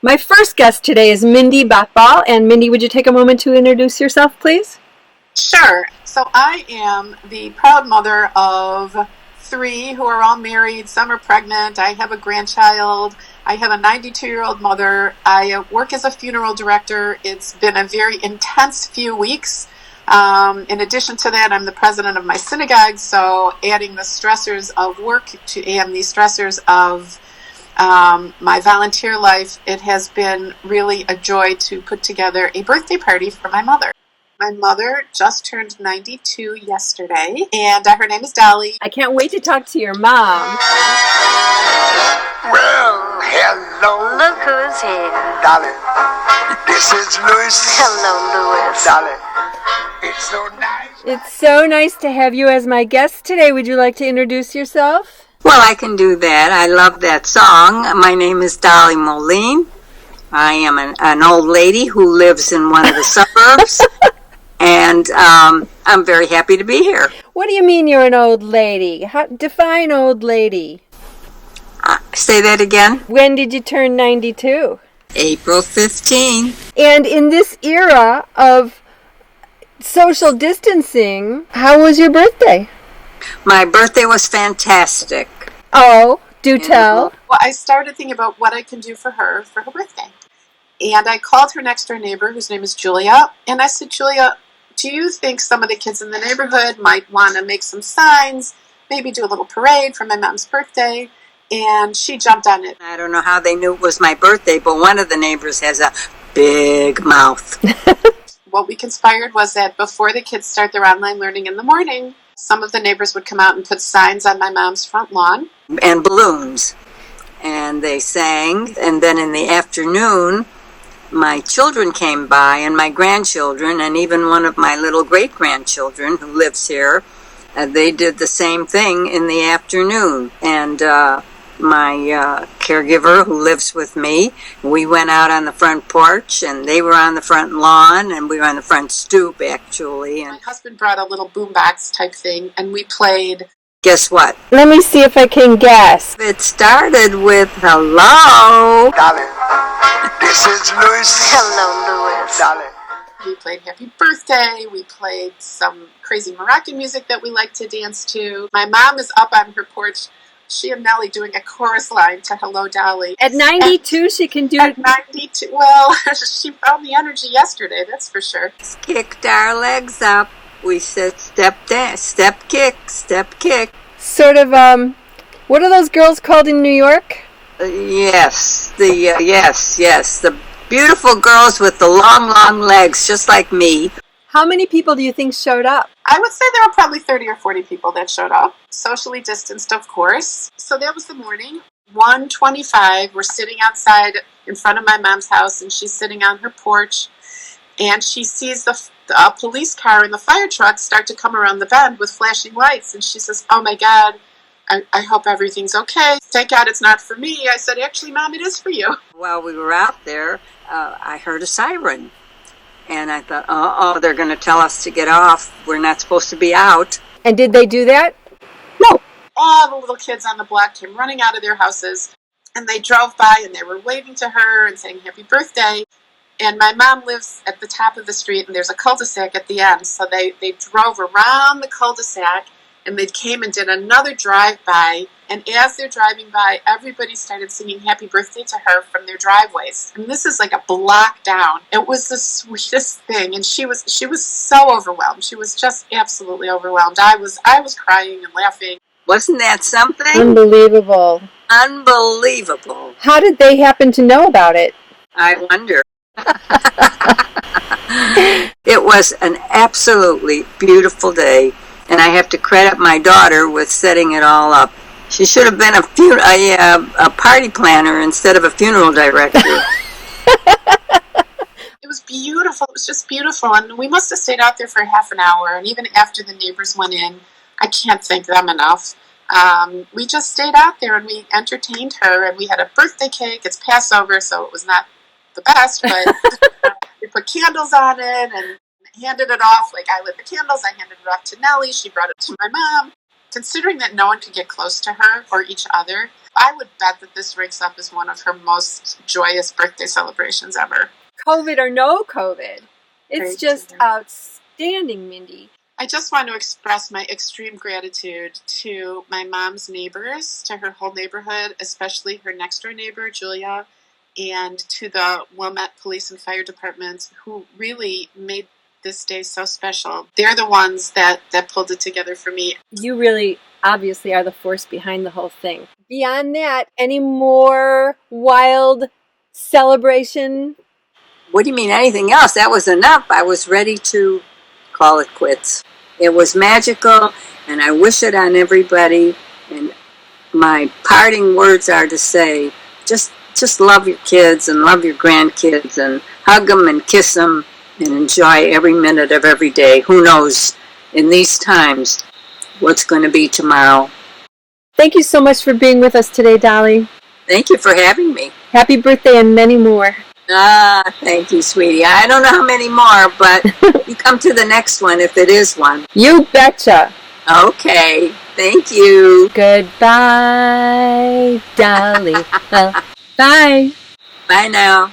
My first guest today is Mindy Batball. And Mindy, would you take a moment to introduce yourself, please? Sure. So I am the proud mother of 3 who are all married. Some are pregnant. I have a grandchild. I have a 92-year-old mother. I work as a funeral director. It's been a very intense few weeks. In addition to that, I'm the president of my synagogue, so adding the stressors of work and the stressors of my volunteer life, it has been really a joy to put together a birthday party for my mother. My mother just turned 92 yesterday, and her name is Dolly. I can't wait to talk to your mom. Well, hello. Look who's here. Dolly. This is Louis. Hello, Louis. Dolly. It's so nice. It's so nice to have you as my guest today. Would you like to introduce yourself? Well, I can do that. I love that song. My name is Dolly Moline. I am an old lady who lives in one of the suburbs, and I'm very happy to be here. What do you mean you're an old lady? Define old lady. Say that again. When did you turn 92? April 15. And in this era of social distancing, how was your birthday? My birthday was fantastic. Oh, do tell. Well, I started thinking about what I can do for her birthday. And I called her next door neighbor, whose name is Julia, and I said, Julia, do you think some of the kids in the neighborhood might want to make some signs, maybe do a little parade for my mom's birthday? And she jumped on it. I don't know how they knew it was my birthday, but one of the neighbors has a big mouth. What we conspired was that before the kids start their online learning in the morning, some of the neighbors would come out and put signs on my mom's front lawn. And balloons. And they sang. And then in the afternoon, my children came by, and my grandchildren, and even one of my little great-grandchildren who lives here, they did the same thing in the afternoon. And my caregiver who lives with me, we went out on the front porch, and they were on the front lawn, and we were on the front stoop, actually. And my husband brought a little boombox type thing, and we played. Guess what? Let me see if I can guess. It started with hello. Dolly. This is Louis. Hello, Louis. Dolly. We played Happy Birthday. We played some crazy Moroccan music that we like to dance to. My mom is up on her porch. She and Nellie doing a chorus line to Hello, Dolly. At 92, she can do At 92, well, she found the energy yesterday, that's for sure. Kicked our legs up. We said step dance, step kick, step kick. sort of, what are those girls called in New York? Yes, the beautiful girls with the long legs, just like me. How many people do you think showed up? I would say there were probably 30 or 40 people that showed up, socially distanced, of course. So that was the morning. 1:25, we're sitting outside in front of my mom's house, and she's sitting on her porch, and she sees the police car and the fire truck start to come around the bend with flashing lights, and she says, oh my God, I hope everything's okay. Thank God it's not for me. I said, actually, Mom, it is for you. While we were out there, I heard a siren. And I thought, they're going to tell us to get off. We're not supposed to be out. And did they do that? No. All the little kids on the block came running out of their houses, and they drove by, and they were waving to her and saying happy birthday. And my mom lives at the top of the street, and there's a cul-de-sac at the end. So they drove around the cul-de-sac, and they came and did another drive-by. And as they're driving by, everybody started singing happy birthday to her from their driveways. And this is like a block down. It was the sweetest thing. And she was so overwhelmed. She was just absolutely overwhelmed. I was crying and laughing. Wasn't that something? Unbelievable. Unbelievable. How did they happen to know about it? I wonder. It was an absolutely beautiful day. And I have to credit my daughter with setting it all up. She should have been a party planner instead of a funeral director. It was beautiful. It was just beautiful. And we must have stayed out there for half an hour. And even after the neighbors went in, I can't thank them enough. We just stayed out there and we entertained her. And we had a birthday cake. It's Passover, so it was not the best. But we put candles on it and handed it off. Like I lit the candles. I handed it off to Nellie. She brought it to my mom. Considering that no one could get close to her or each other, I would bet that this ranks up as one of her most joyous birthday celebrations ever. COVID or no COVID, it's Right. just outstanding, Mindy. I just want to express my extreme gratitude to my mom's neighbors, to her whole neighborhood, especially her next door neighbor, Julia, and to the Wilmette Police and Fire Departments who really made this day so special. They're the ones that pulled it together for me. You really obviously are the force behind the whole thing. Beyond that, any more wild celebration? What do you mean anything else? That was enough. I was ready to call it quits. It was magical, and I wish it on everybody. And my parting words are to say, just love your kids and love your grandkids and hug them and kiss them and enjoy every minute of every day. Who knows in these times what's going to be tomorrow. Thank you so much for being with us today, Dolly. Thank you for having me. Happy birthday and many more. Thank you, sweetie. I don't know how many more, but you come to the next one if it is one. You betcha. Okay. Thank you. Goodbye, Dolly. Bye. Bye now.